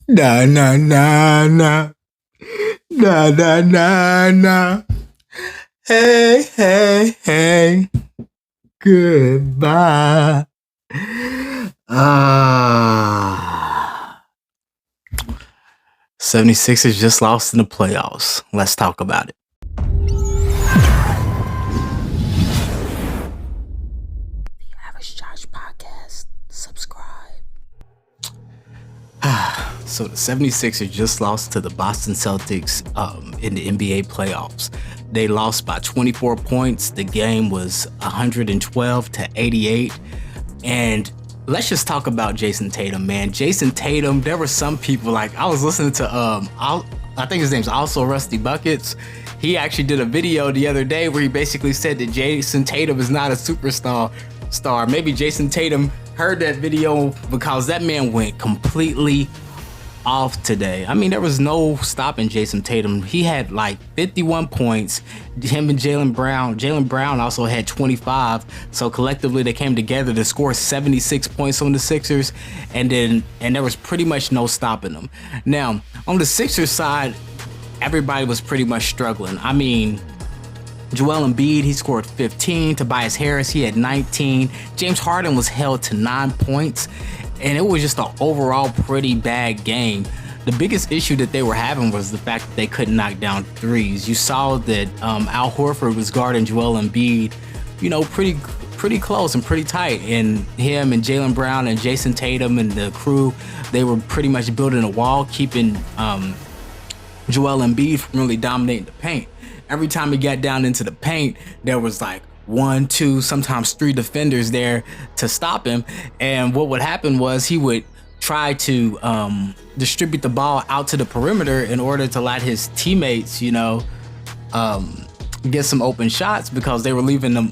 Na na na na na na na na. Hey hey hey. Goodbye. Ah. 76ers just lost in the playoffs. Let's talk about it. So the 76ers just lost to the Boston Celtics in the NBA playoffs. They lost by 24 points. The game was 112-88. And let's just talk about Jason Tatum, man. Jason Tatum, there were some people, like, I was listening to, I think his name's also Rusty Buckets. He actually did a video the other day where he basically said that Jason Tatum is not a superstar. Maybe Jason Tatum heard that video because that man went completely off today. I mean, there was no stopping Jason Tatum. He had like 51 points. Him and Jaylen Brown also had 25. So collectively they came together to score 76 points on the Sixers, and there was pretty much no stopping them. Now, on the Sixers side, everybody was pretty much struggling. I mean, Joel Embiid, he scored 15. Tobias Harris, he had 19. James Harden was held to 9 points. And it was just an overall pretty bad game. The biggest issue that they were having was the fact that they couldn't knock down threes. You saw that Al Horford was guarding Joel Embiid, you know, pretty close and pretty tight. And him and Jaylen Brown and Jason Tatum and the crew, they were pretty much building a wall, keeping Joel Embiid from really dominating the paint. Every time he got down into the paint, there was like 1, 2, sometimes 3 defenders there to stop him. And what would happen was he would try to distribute the ball out to the perimeter in order to let his teammates, you know, get some open shots because they were leaving them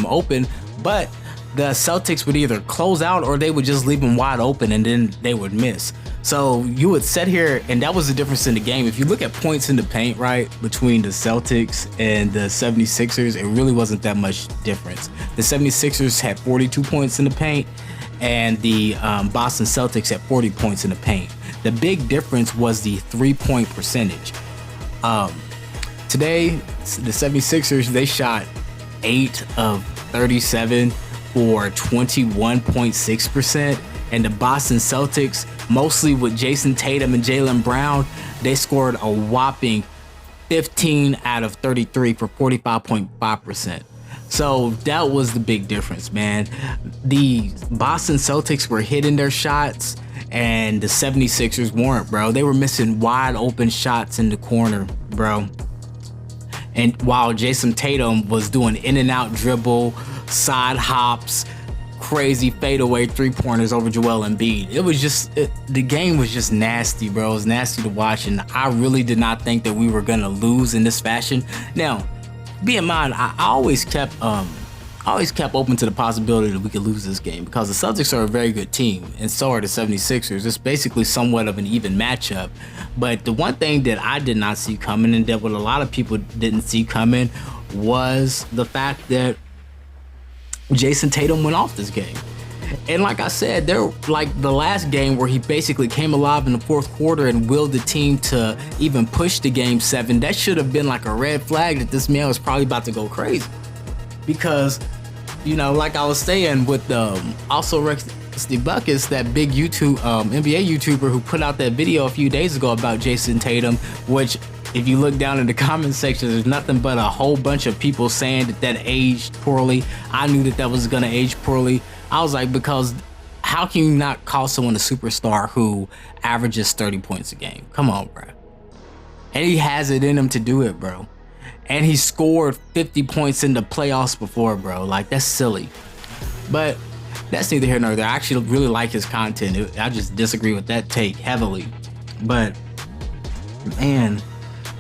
open. But the Celtics would either close out or they would just leave them wide open and then they would miss. So you would sit here, and that was the difference in the game. If you look at points in the paint, right, between the Celtics and the 76ers, it really wasn't that much difference. The 76ers had 42 points in the paint, and the Boston Celtics had 40 points in the paint. The big difference was the three-point percentage. Today, the 76ers, they shot 8 of 37 for 21.6%. And the Boston Celtics, mostly with Jason Tatum and Jaylen Brown, they scored a whopping 15 out of 33 for 45.5%. So that was the big difference, man. The Boston Celtics were hitting their shots and the 76ers weren't, bro. They were missing wide open shots in the corner, bro. And while Jason Tatum was doing in and out dribble, side hops, crazy fadeaway 3-pointers over Joel Embiid. It was just, the game was just nasty, bro. It was nasty to watch, and I really did not think that we were gonna lose in this fashion. Now, be in mind, I always kept open to the possibility that we could lose this game because the Celtics are a very good team, and so are the 76ers. It's basically somewhat of an even matchup. But the one thing that I did not see coming, and that what a lot of people didn't see coming, was the fact that Jason Tatum went off this game. And like I said, they're like the last game where he basically came alive in the fourth quarter and willed the team to even push the game 7. That should have been like a red flag that this man was probably about to go crazy. Because, you know, like I was saying with also Rusty Buckets, that big YouTube NBA YouTuber who put out that video a few days ago about Jason Tatum, which if you look down in the comment section, there's nothing but a whole bunch of people saying that aged poorly. I knew that was gonna age poorly. I was like, because how can you not call someone a superstar who averages 30 points a game? Come on, bro. And he has it in him to do it, bro. And he scored 50 points in the playoffs before, bro. Like, that's silly. But that's neither here nor there. I actually really like his content. I just disagree with that take heavily. But, man,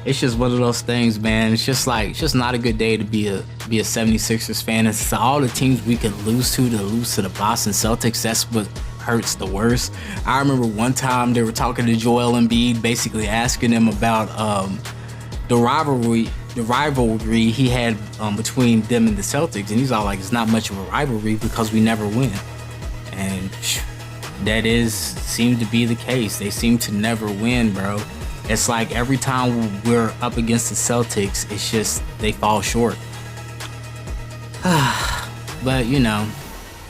it's just one of those things, man. It's just not a good day to be a 76ers fan. It's all the teams we could lose to the Boston Celtics. That's what hurts the worst. I remember one time they were talking to Joel Embiid, basically asking him about the rivalry he had between them and the Celtics, and he's all like, it's not much of a rivalry because we never win. And that seems to be the case. They seem to never win, bro. It's like every time we're up against the Celtics, it's just they fall short. But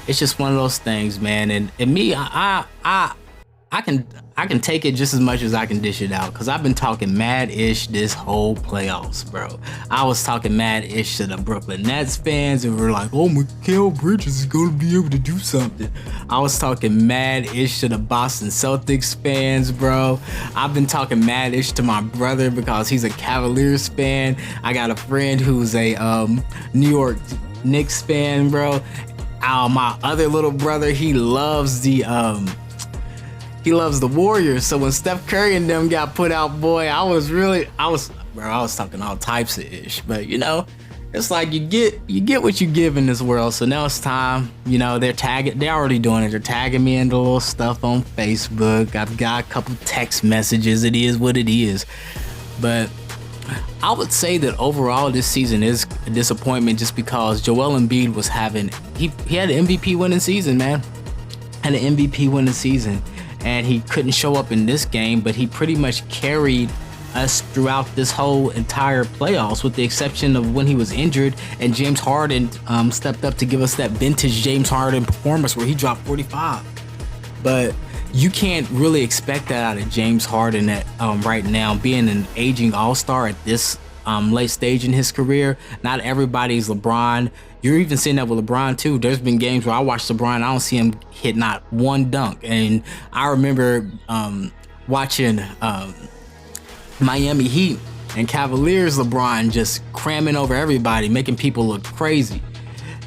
it's just one of those things, man. And me, I can take it just as much as I can dish it out, because I've been talking mad-ish this whole playoffs, bro. I was talking mad-ish to the Brooklyn Nets fans, and we're like, oh, Mikal Bridges is going to be able to do something. I was talking mad-ish to the Boston Celtics fans, bro. I've been talking mad-ish to my brother because he's a Cavaliers fan. I got a friend who's a New York Knicks fan, bro. My other little brother, he loves the Warriors. So when Steph Curry and them got put out, boy, I was talking all types of ish. But it's like you get what you give in this world. So now it's time. They're already doing it. They're tagging me into little stuff on Facebook. I've got a couple text messages. It is what it is. But I would say that overall this season is a disappointment, just because Joel Embiid was he had an MVP winning season, man. Had an MVP winning season. And he couldn't show up in this game, but he pretty much carried us throughout this whole entire playoffs, with the exception of when he was injured and James Harden stepped up to give us that vintage James Harden performance where he dropped 45. But you can't really expect that out of James Harden right now, being an aging all-star at this late stage in his career. Not everybody's LeBron. You're even seeing that with LeBron too. There's been games where I watch LeBron, I don't see him hit not one dunk. And I remember watching Miami Heat and Cavaliers LeBron just cramming over everybody, making people look crazy.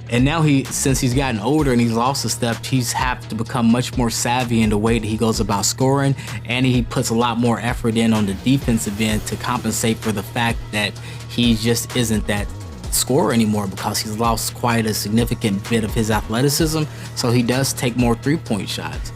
And now since he's gotten older and he's lost a step, he's have to become much more savvy in the way that he goes about scoring, and he puts a lot more effort in on the defensive end to compensate for the fact that he just isn't that scorer anymore, because he's lost quite a significant bit of his athleticism. So he does take more three-point shots.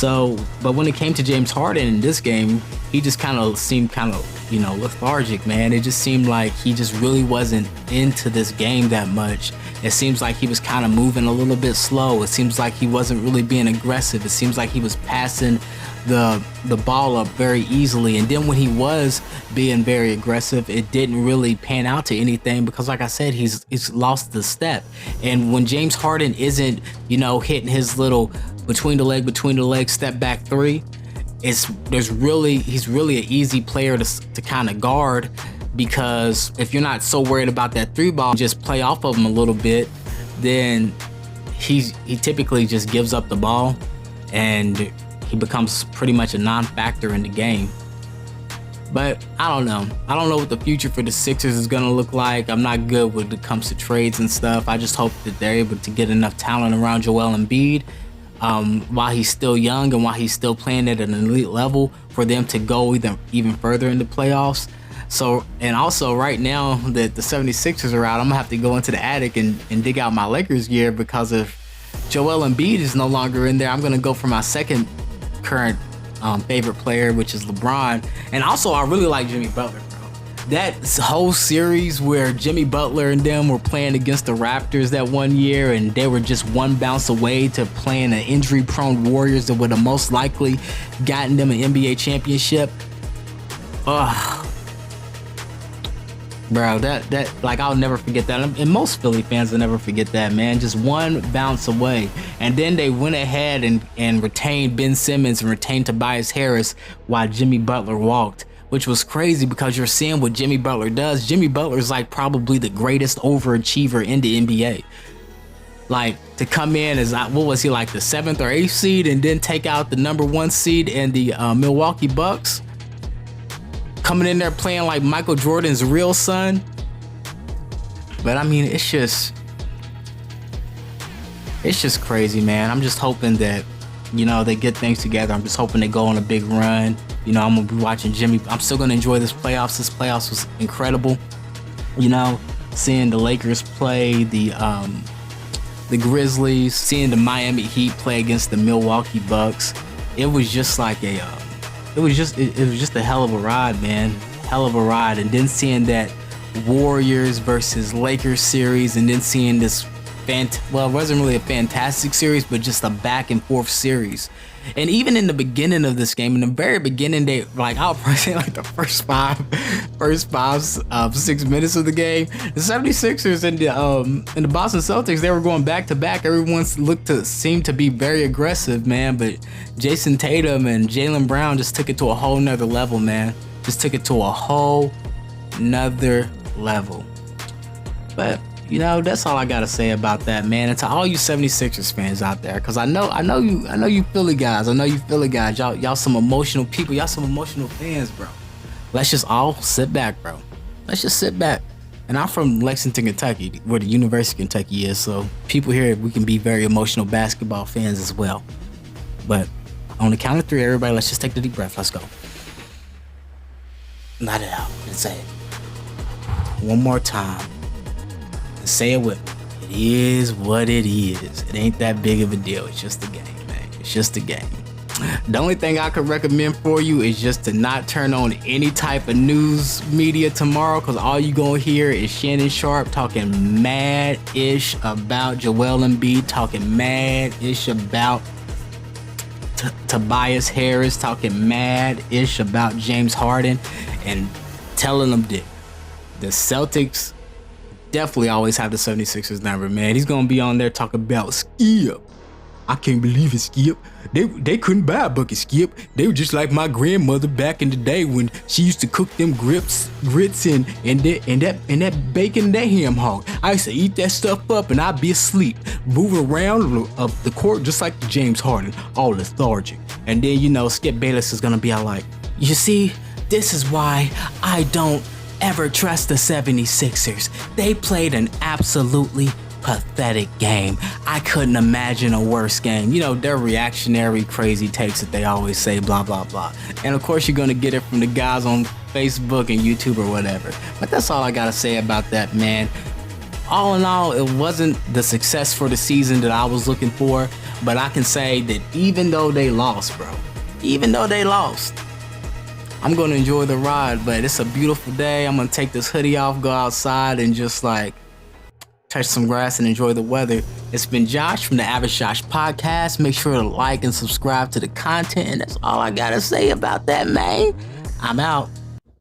But when it came to James Harden in this game, he just seemed lethargic, man. It just seemed like he just really wasn't into this game that much. It seems like he was kind of moving a little bit slow. It seems like he wasn't really being aggressive. It seems like he was passing the ball up very easily. And then when he was being very aggressive, it didn't really pan out to anything, because like I said, he's lost the step. And when James Harden isn't, hitting his little between the leg step back three, he's really an easy player to kind of guard, because if you're not so worried about that three ball, just play off of him a little bit, then he typically just gives up the ball and he becomes pretty much a non-factor in the game. But I don't know what the future for the Sixers is going to look like. I'm not good when it comes to trades and stuff. I just hope that they're able to get enough talent around Joel Embiid while he's still young and while he's still playing at an elite level, for them to go even further in the playoffs. So, and also right now that the 76ers are out, I'm gonna have to go into the attic and dig out my Lakers gear, because if Joel Embiid is no longer in there, I'm gonna go for my second current favorite player, which is LeBron. And also, I really like Jimmy Butler, bro. That whole series where Jimmy Butler and them were playing against the Raptors that one year, and they were just one bounce away to playing an injury-prone Warriors that would have most likely gotten them an NBA championship. Bro, that I'll never forget that. And most Philly fans will never forget that, man. Just one bounce away. And then they went ahead and retained Ben Simmons and retained Tobias Harris while Jimmy Butler walked, which was crazy, because you're seeing what Jimmy Butler does. Jimmy Butler is probably the greatest overachiever in the NBA. To come in as, what was he, the 7th or 8th seed, and then take out the number 1 seed in the Milwaukee Bucks? Coming in there playing like Michael Jordan's real son. But I mean, it's just crazy, man. I'm just hoping that, they get things together. I'm just hoping they go on a big run. I'm gonna be watching Jimmy. I'm still gonna enjoy this playoffs. This playoffs was incredible. Seeing the Lakers play the Grizzlies, seeing the Miami Heat play against the Milwaukee Bucks. It was just like it was just a hell of a ride, man. Hell of a ride. And then seeing that Warriors versus Lakers series, and then seeing this it wasn't really a fantastic series, but just a back and forth series. And even in the beginning of this game, in the very beginning, I'll probably say like the first 6 minutes of the game, the 76ers and the Boston Celtics, they were going back to back. Everyone seemed to be very aggressive, man. But Jason Tatum and Jaylen Brown just took it to a whole nother level, man. Just took it to a whole nother level. But that's all I gotta say about that, man. And to all you 76ers fans out there, because I know you Philly guys. Y'all some emotional people. Y'all some emotional fans, bro. Let's just all sit back, bro. Let's just sit back. And I'm from Lexington, Kentucky, where the University of Kentucky is. So people here, we can be very emotional basketball fans as well. But on the count of 3, everybody, let's just take the deep breath. Let's go. Let it out and say it one more time. Say it with me. It is what it is. It ain't that big of a deal. It's just a game, man. It's just a game. The only thing I could recommend for you is just to not turn on any type news media tomorrow, because all you gonna hear is Shannon Sharp talking mad-ish about Joel Embiid, talking mad-ish about Tobias Harris, talking mad-ish about James Harden, and telling them that the Celtics definitely always have the 76ers number, man. He's gonna be on there talking about Skip. I can't believe it, Skip. They couldn't buy a bucket, Skip. They were just like my grandmother back in the day when she used to cook them grits and that bacon and that ham hog. I used to eat that stuff up and I'd be asleep, moving around of the court just like James Harden, all lethargic. And then Skip Bayless is gonna be all like, you see, this is why I don't ever trust the 76ers. They played an absolutely pathetic game. I couldn't imagine a worse game. Their reactionary, crazy takes that they always say, blah, blah, blah. And of course, you're going to get it from the guys on Facebook and YouTube or whatever. But that's all I got to say about that, man. All in all, it wasn't the success for the season that I was looking for. But I can say that even though they lost, bro, I'm going to enjoy the ride, but it's a beautiful day. I'm going to take this hoodie off, go outside, and just touch some grass and enjoy the weather. It's been Josh from the Average Josh Podcast. Make sure to like and subscribe to the content, and that's all I got to say about that, man. I'm out.